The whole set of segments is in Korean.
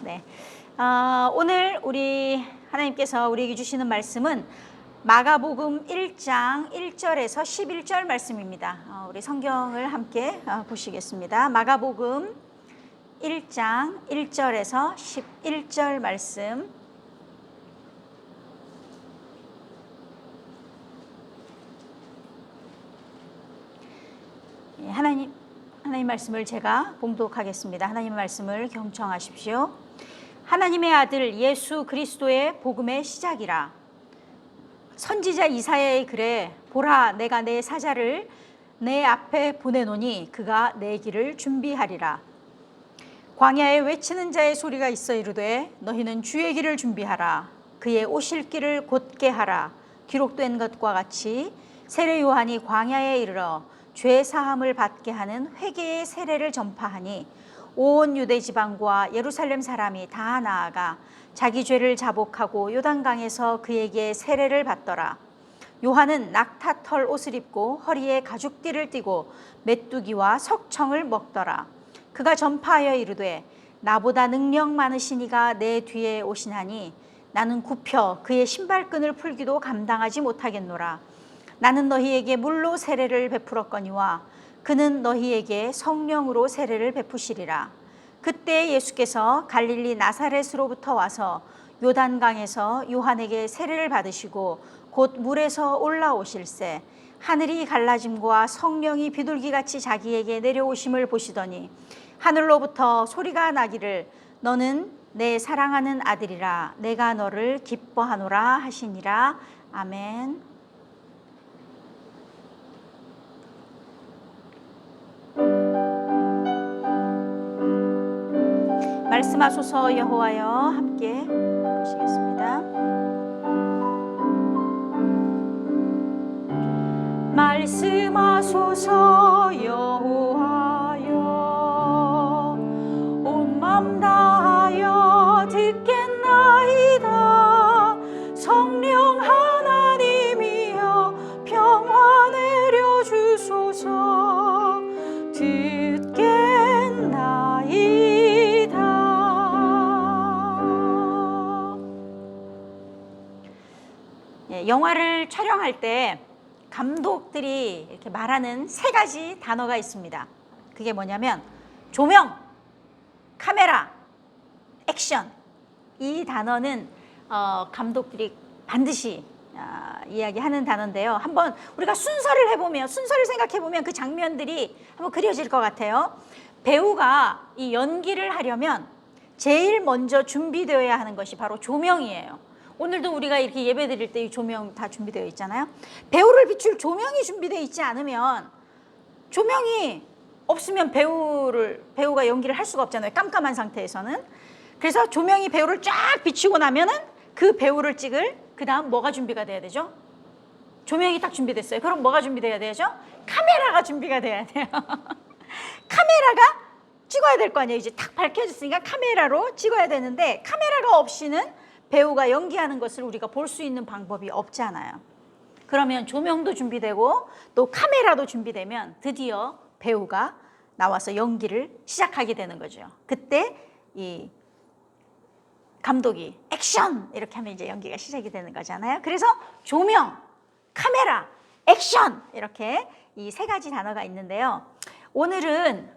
네. 오늘 우리 하나님께서 우리에게 주시는 말씀은 마가복음 1장 1절에서 11절 말씀입니다. 우리 성경을 함께 보시겠습니다. 마가복음 1장 1절에서 11절 말씀. 하나님 말씀을 제가 봉독하겠습니다. 하나님 말씀을 경청하십시오. 하나님의 아들 예수 그리스도의 복음의 시작이라. 선지자 이사야의 글에 보라, 내가 내 사자를 내 앞에 보내노니 그가 내 길을 준비하리라. 광야에 외치는 자의 소리가 있어 이르되 너희는 주의 길을 준비하라. 그의 오실 길을 곧게 하라. 기록된 것과 같이 세례 요한이 광야에 이르러 죄 사함을 받게 하는 회개의 세례를 전파하니 온 유대 지방과 예루살렘 사람이 다 나아가 자기 죄를 자복하고 요단강에서 그에게 세례를 받더라. 요한은 낙타털 옷을 입고 허리에 가죽띠를 띠고 메뚜기와 석청을 먹더라. 그가 전파하여 이르되 나보다 능력 많으신 이가 내 뒤에 오시나니 나는 굽혀 그의 신발끈을 풀기도 감당하지 못하겠노라. 나는 너희에게 물로 세례를 베풀었거니와 그는 너희에게 성령으로 세례를 베푸시리라. 그때 예수께서 갈릴리 나사렛으로부터 와서 요단강에서 요한에게 세례를 받으시고 곧 물에서 올라오실새 하늘이 갈라짐과 성령이 비둘기같이 자기에게 내려오심을 보시더니 하늘로부터 소리가 나기를 너는 내 사랑하는 아들이라 내가 너를 기뻐하노라 하시니라. 아멘. 말씀하소서 여호와여. 함께 보시겠습니다. 말씀하소서 여호와여. 온 맘 다하여 듣겠나이다. 성령 하나님이여 평화 내려 주소서. 영화를 촬영할 때 감독들이 이렇게 말하는 세 가지 단어가 있습니다. 그게 뭐냐면 조명, 카메라, 액션. 이 단어는 감독들이 반드시 이야기하는 단어인데요. 한번 우리가 순서를 생각해보면 그 장면들이 한번 그려질 것 같아요. 배우가 이 연기를 하려면 제일 먼저 준비되어야 하는 것이 바로 조명이에요. 오늘도 우리가 이렇게 예배 드릴 때 이 조명 다 준비되어 있잖아요. 배우를 비출 조명이 준비되어 있지 않으면, 조명이 없으면 배우가 연기를 할 수가 없잖아요. 깜깜한 상태에서는. 그래서 조명이 배우를 쫙 비추고 나면은 그 배우를 찍을, 그 다음 뭐가 준비가 돼야 되죠? 조명이 딱 준비됐어요. 그럼 뭐가 준비돼야 되죠? 카메라가 준비가 돼야 돼요. 카메라가 찍어야 될 거 아니에요. 이제 탁 밝혀졌으니까 카메라로 찍어야 되는데, 카메라가 없이는 배우가 연기하는 것을 우리가 볼 수 있는 방법이 없잖아요. 그러면 조명도 준비되고 또 카메라도 준비되면 드디어 배우가 나와서 연기를 시작하게 되는 거죠. 그때 이 감독이 액션 이렇게 하면 이제 연기가 시작이 되는 거잖아요. 그래서 조명, 카메라, 액션 이렇게 이 세 가지 단어가 있는데요. 오늘은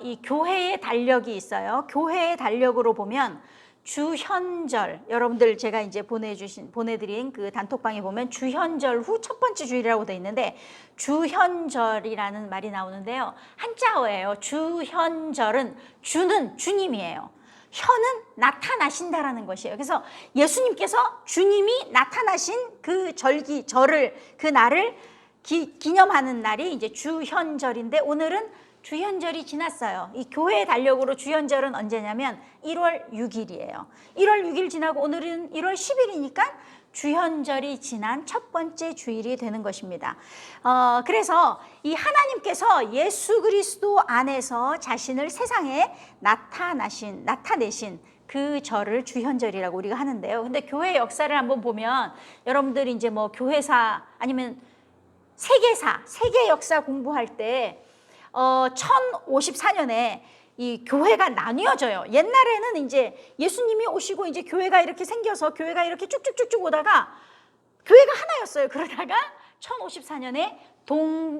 이 교회의 달력이 있어요. 교회의 달력으로 보면 주현절, 여러분들 제가 이제 보내드린 그 단톡방에 보면 주현절 후 첫 번째 주일이라고 되어 있는데, 주현절이라는 말이 나오는데요. 한자어예요. 주현절은, 주는 주님이에요. 현은 나타나신다라는 것이에요. 그래서 예수님께서 주님이 나타나신 그 절을, 그 날을 기념하는 날이 이제 주현절인데, 오늘은 주현절이 지났어요. 이 교회의 달력으로 주현절은 언제냐면 1월 6일이에요. 1월 6일 지나고 오늘은 1월 10일이니까 주현절이 지난 첫 번째 주일이 되는 것입니다. 그래서 이 하나님께서 예수 그리스도 안에서 자신을 세상에 나타내신 그 절을 주현절이라고 우리가 하는데요. 근데 교회 역사를 한번 보면, 여러분들이 이제 뭐 교회사 아니면 세계 역사 공부할 때 1054년에 이 교회가 나뉘어져요. 옛날에는 이제 예수님이 오시고 이제 교회가 이렇게 생겨서 교회가 이렇게 쭉쭉쭉쭉 오다가 교회가 하나였어요. 그러다가 1054년에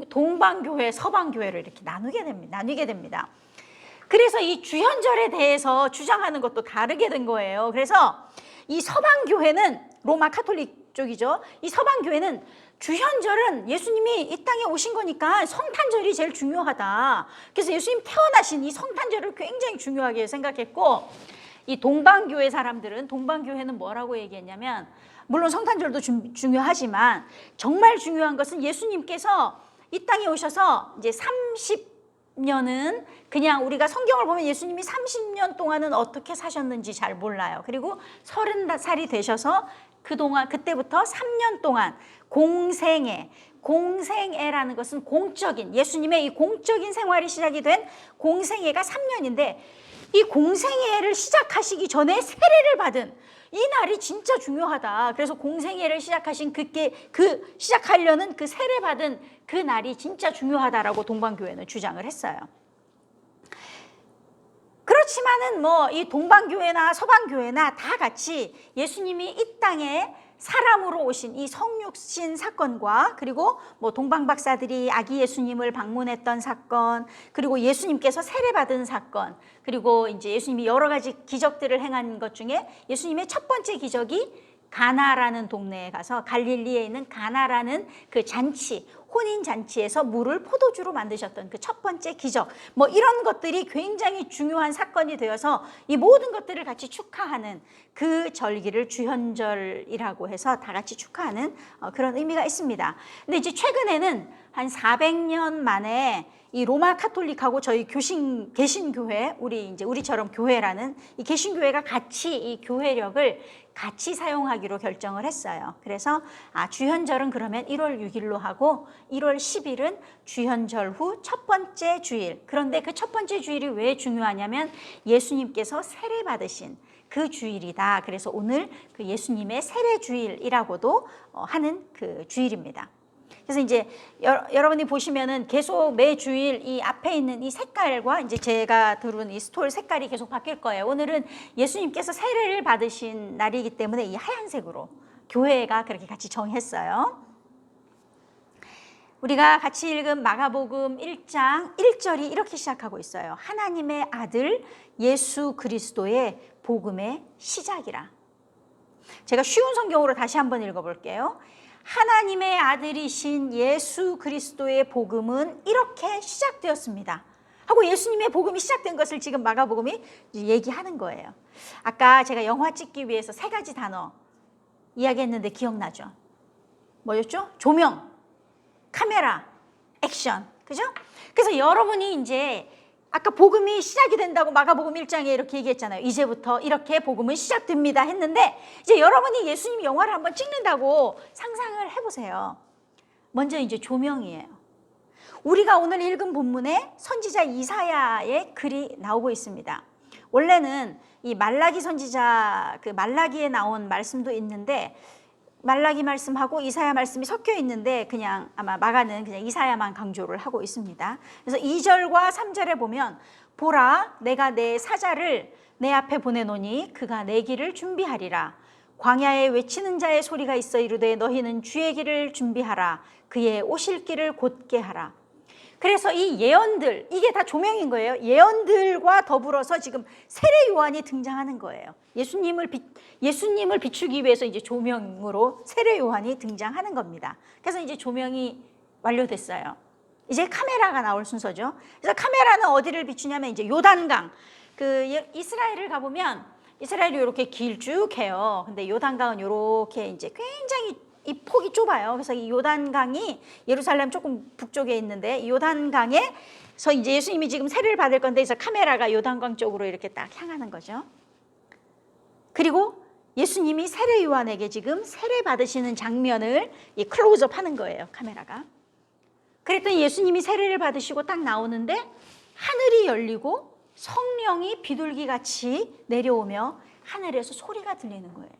동방교회, 서방교회를 이렇게 나뉘게 됩니다. 그래서 이 주현절에 대해서 주장하는 것도 다르게 된 거예요. 그래서 이 서방교회는 로마 카톨릭 쪽이죠. 이 서방교회는 주현절은 예수님이 이 땅에 오신 거니까 성탄절이 제일 중요하다. 그래서 예수님 태어나신 이 성탄절을 굉장히 중요하게 생각했고, 이 동방교회 사람들은, 동방교회는 뭐라고 얘기했냐면, 물론 성탄절도 중요하지만 정말 중요한 것은 예수님께서 이 땅에 오셔서 이제 30년은 그냥 우리가 성경을 보면 예수님이 30년 동안은 어떻게 사셨는지 잘 몰라요. 그리고 30살이 되셔서 그때부터 3년 동안 공생애라는 것은 공적인, 예수님의 이 공적인 생활이 시작이 된 공생애가 3년인데, 이 공생애를 시작하시기 전에 세례를 받은 이 날이 진짜 중요하다. 그래서 공생애를 시작하신 시작하려는 그 세례 받은 그 날이 진짜 중요하다라고 동방교회는 주장을 했어요. 그렇지만은 뭐 이 동방교회나 서방교회나 다 같이 예수님이 이 땅에 사람으로 오신 이 성육신 사건과, 그리고 뭐 동방 박사들이 아기 예수님을 방문했던 사건, 그리고 예수님께서 세례받은 사건, 그리고 이제 예수님이 여러 가지 기적들을 행한 것 중에 예수님의 첫 번째 기적이 가나라는 동네에 가서, 갈릴리에 있는 가나라는 그 잔치, 혼인 잔치에서 물을 포도주로 만드셨던 그 첫 번째 기적, 뭐 이런 것들이 굉장히 중요한 사건이 되어서 이 모든 것들을 같이 축하하는 그 절기를 주현절이라고 해서 다 같이 축하하는 그런 의미가 있습니다. 근데 이제 최근에는 한 400년 만에 이 로마 카톨릭하고 저희 개신교회, 우리처럼 교회라는 이 개신교회가 같이 이 교회력을 같이 사용하기로 결정을 했어요. 그래서 주현절은 그러면 1월 6일로 하고 1월 10일은 주현절 후 첫 번째 주일. 그런데 그 첫 번째 주일이 왜 중요하냐면 예수님께서 세례 받으신 그 주일이다. 그래서 오늘 그 예수님의 세례 주일이라고도 하는 그 주일입니다. 그래서 이제 여러분이 보시면은 계속 매 주일 이 앞에 있는 이 색깔과 이제 제가 두른 이 스톨 색깔이 계속 바뀔 거예요. 오늘은 예수님께서 세례를 받으신 날이기 때문에 이 하얀색으로 교회가 그렇게 같이 정했어요. 우리가 같이 읽은 마가복음 1장 1절이 이렇게 시작하고 있어요. 하나님의 아들 예수 그리스도의 복음의 시작이라. 제가 쉬운 성경으로 다시 한번 읽어볼게요. 하나님의 아들이신 예수 그리스도의 복음은 이렇게 시작되었습니다 하고 예수님의 복음이 시작된 것을 지금 마가복음이 얘기하는 거예요. 아까 제가 영화 찍기 위해서 3가지 단어 이야기했는데 기억나죠? 뭐였죠? 조명, 카메라, 액션. 그죠? 그래서 여러분이 이제 아까 복음이 시작이 된다고 마가복음 1장에 이렇게 얘기했잖아요. 이제부터 이렇게 복음은 시작됩니다 했는데, 이제 여러분이 예수님 영화를 한번 찍는다고 상상을 해보세요. 먼저 이제 조명이에요. 우리가 오늘 읽은 본문에 선지자 이사야의 글이 나오고 있습니다. 원래는 이 말라기 선지자, 그 말라기에 나온 말씀도 있는데, 말라기 말씀하고 이사야 말씀이 섞여 있는데 그냥 아마 마가는 그냥 이사야만 강조를 하고 있습니다. 그래서 2절과 3절에 보면, 보라 내가 내 사자를 내 앞에 보내노니 그가 내 길을 준비하리라. 광야에 외치는 자의 소리가 있어 이르되 너희는 주의 길을 준비하라. 그의 오실 길을 곧게 하라. 그래서 이 예언들, 이게 다 조명인 거예요. 예언들과 더불어서 지금 세례 요한이 등장하는 거예요. 예수님을 비추기 위해서 이제 조명으로 세례 요한이 등장하는 겁니다. 그래서 이제 조명이 완료됐어요. 이제 카메라가 나올 순서죠. 그래서 카메라는 어디를 비추냐면 이제 요단강. 이스라엘을 가보면 이스라엘이 이렇게 길쭉해요. 근데 요단강은 이렇게 이제 굉장히 이 폭이 좁아요. 그래서 이 요단강이 예루살렘 조금 북쪽에 있는데, 이 요단강에서 이제 예수님이 지금 세례를 받을 건데, 그래서 카메라가 요단강 쪽으로 이렇게 딱 향하는 거죠. 그리고 예수님이 세례 요한에게 지금 세례 받으시는 장면을 이 클로즈업 하는 거예요, 카메라가. 그랬더니 예수님이 세례를 받으시고 딱 나오는데 하늘이 열리고 성령이 비둘기같이 내려오며 하늘에서 소리가 들리는 거예요.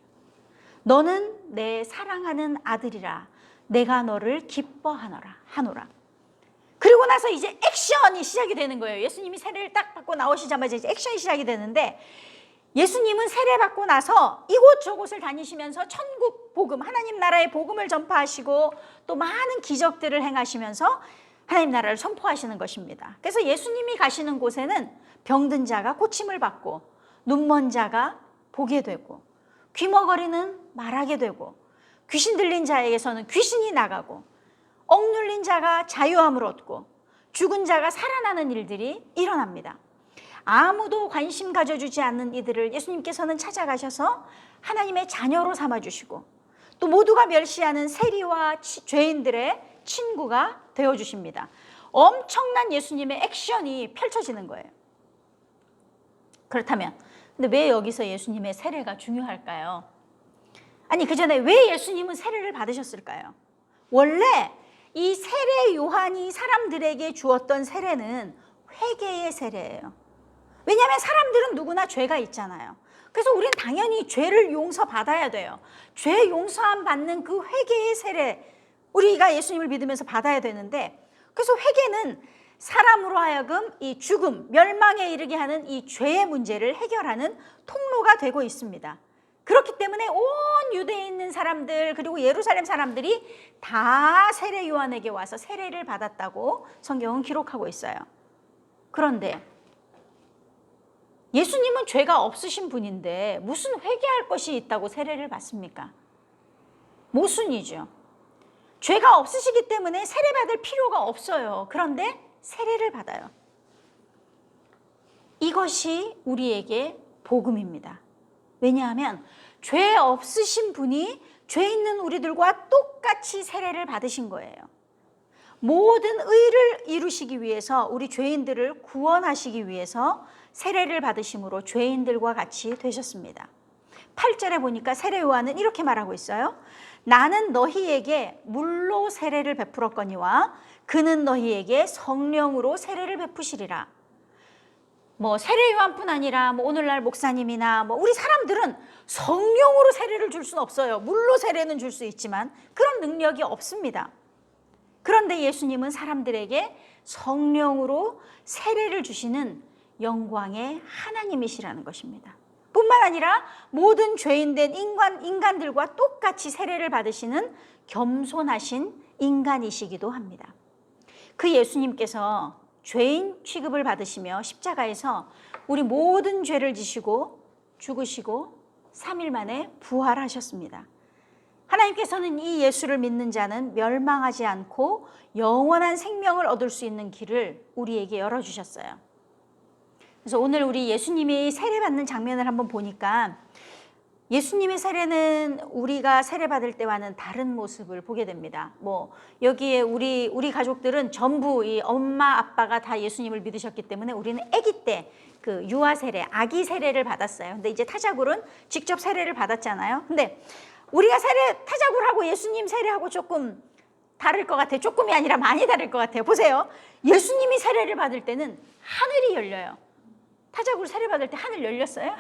너는 내 사랑하는 아들이라, 내가 너를 기뻐하노라. 그리고 나서 이제 액션이 시작이 되는 거예요. 예수님이 세례를 딱 받고 나오시자마자 이제 액션이 시작이 되는데, 예수님은 세례 받고 나서 이곳저곳을 다니시면서 천국 복음, 하나님 나라의 복음을 전파하시고 또 많은 기적들을 행하시면서 하나님 나라를 선포하시는 것입니다. 그래서 예수님이 가시는 곳에는 병든 자가 고침을 받고, 눈먼 자가 보게 되고, 귀머거리는 말하게 되고, 귀신 들린 자에게서는 귀신이 나가고, 억눌린 자가 자유함을 얻고, 죽은 자가 살아나는 일들이 일어납니다. 아무도 관심 가져주지 않는 이들을 예수님께서는 찾아가셔서 하나님의 자녀로 삼아주시고, 또 모두가 멸시하는 세리와 죄인들의 친구가 되어주십니다. 엄청난 예수님의 액션이 펼쳐지는 거예요. 그렇다면 근데 왜 여기서 예수님의 세례가 중요할까요? 아니, 그 전에 왜 예수님은 세례를 받으셨을까요? 원래 이 세례 요한이 사람들에게 주었던 세례는 회개의 세례예요. 왜냐하면 사람들은 누구나 죄가 있잖아요. 그래서 우리는 당연히 죄를 용서받아야 돼요. 죄 용서함 받는 그 회개의 세례, 우리가 예수님을 믿으면서 받아야 되는데, 그래서 회개는 사람으로 하여금 이 죽음, 멸망에 이르게 하는 이 죄의 문제를 해결하는 통로가 되고 있습니다. 그렇기 때문에 온 유대에 있는 사람들, 그리고 예루살렘 사람들이 다 세례 요한에게 와서 세례를 받았다고 성경은 기록하고 있어요. 그런데 예수님은 죄가 없으신 분인데 무슨 회개할 것이 있다고 세례를 받습니까? 모순이죠. 죄가 없으시기 때문에 세례받을 필요가 없어요. 그런데 세례를 받아요. 이것이 우리에게 복음입니다. 왜냐하면 죄 없으신 분이 죄 있는 우리들과 똑같이 세례를 받으신 거예요. 모든 의를 이루시기 위해서, 우리 죄인들을 구원하시기 위해서 세례를 받으심으로 죄인들과 같이 되셨습니다. 8절에 보니까 세례 요한은 이렇게 말하고 있어요. 나는 너희에게 물로 세례를 베풀었거니와 그는 너희에게 성령으로 세례를 베푸시리라. 세례 요한뿐 아니라 오늘날 목사님이나 우리 사람들은 성령으로 세례를 줄 수는 없어요. 물로 세례는 줄 수 있지만 그런 능력이 없습니다. 그런데 예수님은 사람들에게 성령으로 세례를 주시는 영광의 하나님이시라는 것입니다. 뿐만 아니라 모든 죄인된 인간들과 똑같이 세례를 받으시는 겸손하신 인간이시기도 합니다. 그 예수님께서 죄인 취급을 받으시며 십자가에서 우리 모든 죄를 지시고 죽으시고 3일 만에 부활하셨습니다. 하나님께서는 이 예수를 믿는 자는 멸망하지 않고 영원한 생명을 얻을 수 있는 길을 우리에게 열어주셨어요. 그래서 오늘 우리 예수님이 세례받는 장면을 한번 보니까 예수님의 세례는 우리가 세례받을 때와는 다른 모습을 보게 됩니다. 여기에 우리 가족들은 전부 이 엄마 아빠가 다 예수님을 믿으셨기 때문에 우리는 아기 때 그 유아 세례, 아기 세례를 받았어요. 근데 이제 타자굴은 직접 세례를 받았잖아요. 근데 우리가 타자굴하고 예수님 세례하고 조금 다를 것 같아요. 조금이 아니라 많이 다를 것 같아요. 보세요. 예수님이 세례를 받을 때는 하늘이 열려요. 타자굴 세례 받을 때 하늘 열렸어요.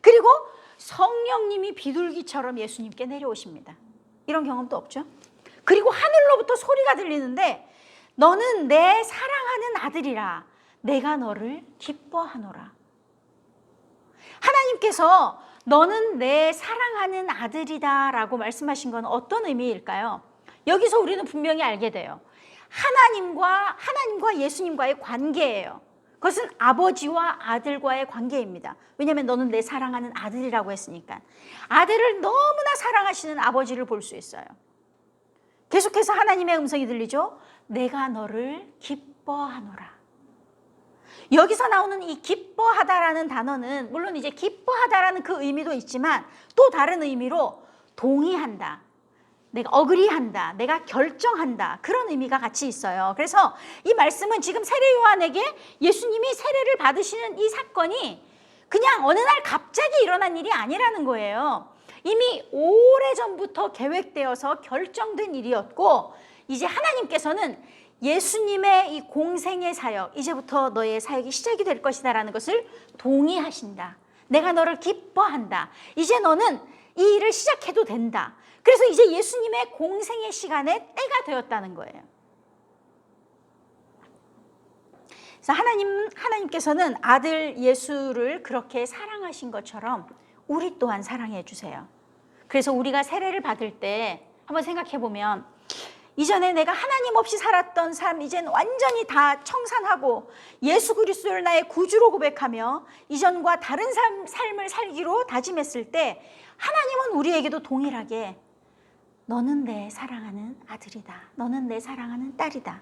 그리고 성령님이 비둘기처럼 예수님께 내려오십니다. 이런 경험도 없죠? 그리고 하늘로부터 소리가 들리는데 너는 내 사랑하는 아들이라 내가 너를 기뻐하노라. 하나님께서 너는 내 사랑하는 아들이다 라고 말씀하신 건 어떤 의미일까요? 여기서 우리는 분명히 알게 돼요. 하나님과 예수님과의 관계예요. 그것은 아버지와 아들과의 관계입니다. 왜냐하면 너는 내 사랑하는 아들이라고 했으니까. 아들을 너무나 사랑하시는 아버지를 볼 수 있어요. 계속해서 하나님의 음성이 들리죠. 내가 너를 기뻐하노라. 여기서 나오는 이 기뻐하다라는 단어는 물론 이제 기뻐하다라는 그 의미도 있지만 또 다른 의미로 동의한다, 내가 어그리한다, 내가 결정한다, 그런 의미가 같이 있어요. 그래서 이 말씀은 지금 세례 요한에게 예수님이 세례를 받으시는 이 사건이 그냥 어느 날 갑자기 일어난 일이 아니라는 거예요. 이미 오래전부터 계획되어서 결정된 일이었고, 이제 하나님께서는 예수님의 이 공생의 사역, 이제부터 너의 사역이 시작이 될 것이다 라는 것을 동의하신다. 내가 너를 기뻐한다. 이제 너는 이 일을 시작해도 된다. 그래서 이제 예수님의 공생의 시간에 때가 되었다는 거예요. 그래서 하나님께서는 아들 예수를 그렇게 사랑하신 것처럼 우리 또한 사랑해 주세요. 그래서 우리가 세례를 받을 때 한번 생각해 보면 이전에 내가 하나님 없이 살았던 삶 이젠 완전히 다 청산하고 예수 그리스도를 나의 구주로 고백하며 이전과 다른 삶을 살기로 다짐했을 때 하나님은 우리에게도 동일하게 너는 내 사랑하는 아들이다. 너는 내 사랑하는 딸이다.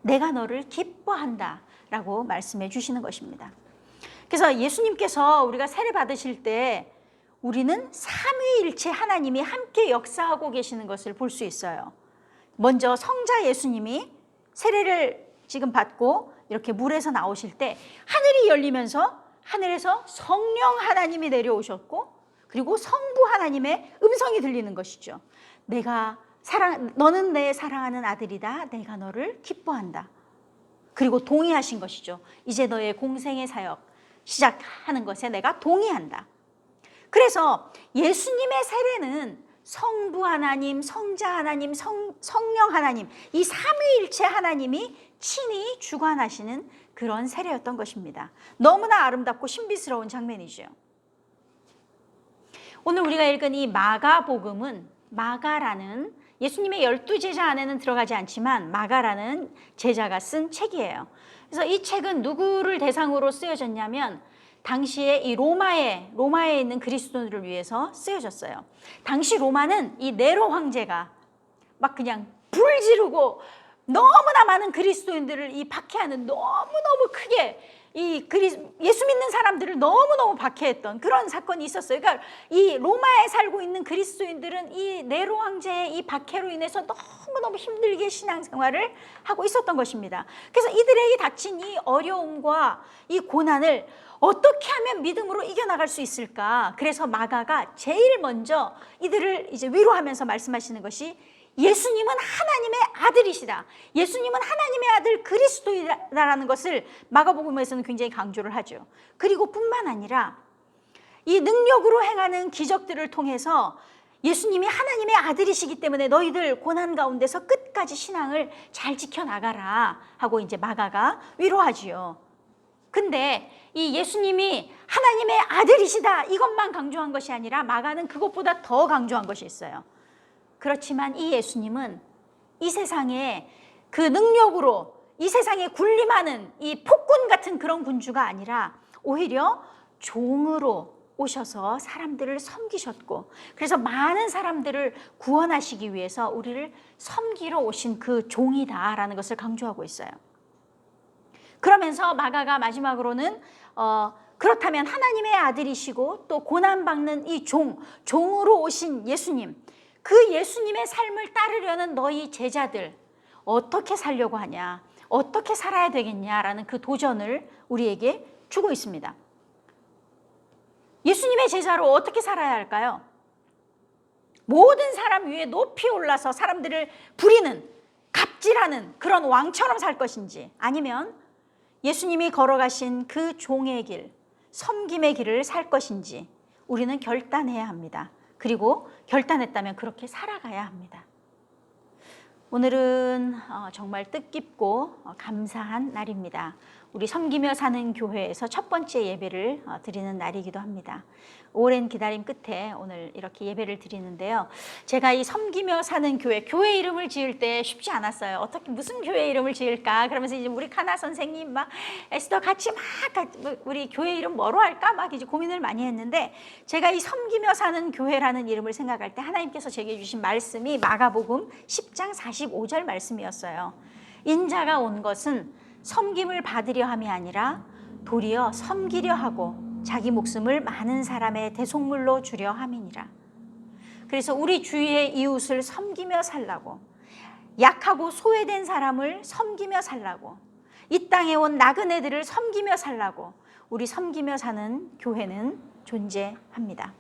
내가 너를 기뻐한다 라고 말씀해 주시는 것입니다. 그래서 예수님께서 우리가 세례 받으실 때 우리는 삼위일체 하나님이 함께 역사하고 계시는 것을 볼 수 있어요. 먼저 성자 예수님이 세례를 지금 받고 이렇게 물에서 나오실 때 하늘이 열리면서 하늘에서 성령 하나님이 내려오셨고 그리고 성부 하나님의 음성이 들리는 것이죠. 너는 내 사랑하는 아들이다. 내가 너를 기뻐한다. 그리고 동의하신 것이죠. 이제 너의 공생의 사역 시작하는 것에 내가 동의한다. 그래서 예수님의 세례는 성부 하나님, 성자 하나님, 성령 하나님 이 삼위일체 하나님이 친히 주관하시는 그런 세례였던 것입니다. 너무나 아름답고 신비스러운 장면이죠. 오늘 우리가 읽은 이 마가복음은 마가라는 예수님의 12제자 안에는 들어가지 않지만 마가라는 제자가 쓴 책이에요. 그래서 이 책은 누구를 대상으로 쓰여졌냐면 당시에 이 로마에 있는 그리스도인들을 위해서 쓰여졌어요. 당시 로마는 이 네로 황제가 막 그냥 불 지르고 너무나 많은 그리스도인들을 이 박해하는 너무너무 크게 예수 믿는 사람들을 너무너무 박해했던 그런 사건이 있었어요. 그러니까 이 로마에 살고 있는 그리스도인들은 이 네로 황제의 이 박해로 인해서 너무너무 힘들게 신앙생활을 하고 있었던 것입니다. 그래서 이들에게 닥친 이 어려움과 이 고난을 어떻게 하면 믿음으로 이겨나갈 수 있을까? 그래서 마가가 제일 먼저 이들을 이제 위로하면서 말씀하시는 것이 예수님은 하나님의 아들이시다. 예수님은 하나님의 아들 그리스도이다라는 것을 마가복음에서는 굉장히 강조를 하죠. 그리고 뿐만 아니라 이 능력으로 행하는 기적들을 통해서 예수님이 하나님의 아들이시기 때문에 너희들 고난 가운데서 끝까지 신앙을 잘 지켜나가라 하고 이제 마가가 위로하지요. 근데 이 예수님이 하나님의 아들이시다 이것만 강조한 것이 아니라 마가는 그것보다 더 강조한 것이 있어요. 그렇지만 이 예수님은 이 세상에 그 능력으로 이 세상에 군림하는 이 폭군 같은 그런 군주가 아니라 오히려 종으로 오셔서 사람들을 섬기셨고 그래서 많은 사람들을 구원하시기 위해서 우리를 섬기러 오신 그 종이다라는 것을 강조하고 있어요. 그러면서 마가가 마지막으로는 그렇다면 하나님의 아들이시고 또 고난받는 이 종으로 오신 예수님 그 예수님의 삶을 따르려는 너희 제자들 어떻게 살려고 하냐 어떻게 살아야 되겠냐라는 그 도전을 우리에게 주고 있습니다. 예수님의 제자로 어떻게 살아야 할까요? 모든 사람 위에 높이 올라서 사람들을 부리는 갑질하는 그런 왕처럼 살 것인지 아니면 예수님이 걸어가신 그 종의 길, 섬김의 길을 살 것인지 우리는 결단해야 합니다. 그리고 결단했다면 그렇게 살아가야 합니다. 오늘은 정말 뜻깊고 감사한 날입니다. 우리 섬기며 사는 교회에서 첫 번째 예배를 드리는 날이기도 합니다. 오랜 기다림 끝에 오늘 이렇게 예배를 드리는데요. 제가 이 섬기며 사는 교회 이름을 지을 때 쉽지 않았어요. 어떻게 무슨 교회 이름을 지을까? 그러면서 이제 우리 카나 선생님 막 에스더 같이 막 우리 교회 이름 뭐로 할까? 막 이제 고민을 많이 했는데 제가 이 섬기며 사는 교회라는 이름을 생각할 때 하나님께서 제게 주신 말씀이 마가복음 10장 45절 말씀이었어요. 인자가 온 것은 섬김을 받으려 함이 아니라 도리어 섬기려 하고 자기 목숨을 많은 사람의 대속물로 주려 함이니라. 그래서 우리 주위의 이웃을 섬기며 살라고 약하고 소외된 사람을 섬기며 살라고 이 땅에 온 나그네들을 섬기며 살라고 우리 섬기며 사는 교회는 존재합니다.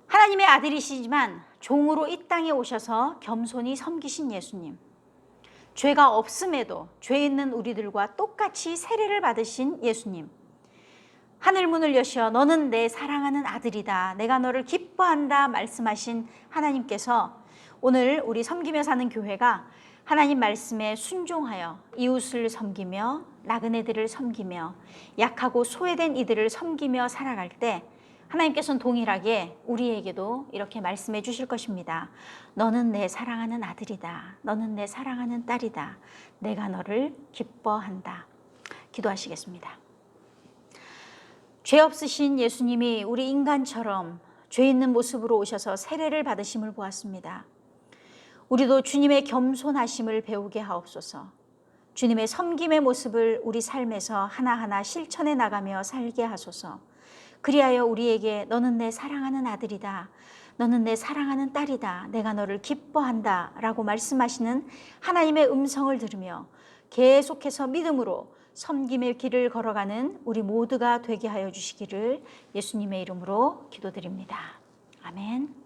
하나님의 아들이시지만 종으로 이 땅에 오셔서 겸손히 섬기신 예수님 죄가 없음에도 죄 있는 우리들과 똑같이 세례를 받으신 예수님 하늘문을 여시어 너는 내 사랑하는 아들이다 내가 너를 기뻐한다 말씀하신 하나님께서 오늘 우리 섬기며 사는 교회가 하나님 말씀에 순종하여 이웃을 섬기며 나그네들을 섬기며 약하고 소외된 이들을 섬기며 살아갈 때 하나님께서는 동일하게 우리에게도 이렇게 말씀해 주실 것입니다. 너는 내 사랑하는 아들이다. 너는 내 사랑하는 딸이다. 내가 너를 기뻐한다. 기도하시겠습니다. 죄 없으신 예수님이 우리 인간처럼 죄 있는 모습으로 오셔서 세례를 받으심을 보았습니다. 우리도 주님의 겸손하심을 배우게 하옵소서. 주님의 섬김의 모습을 우리 삶에서 하나하나 실천해 나가며 살게 하소서. 그리하여 우리에게 너는 내 사랑하는 아들이다. 너는 내 사랑하는 딸이다. 내가 너를 기뻐한다. 라고 말씀하시는 하나님의 음성을 들으며 계속해서 믿음으로 섬김의 길을 걸어가는 우리 모두가 되게 하여 주시기를 예수님의 이름으로 기도드립니다. 아멘.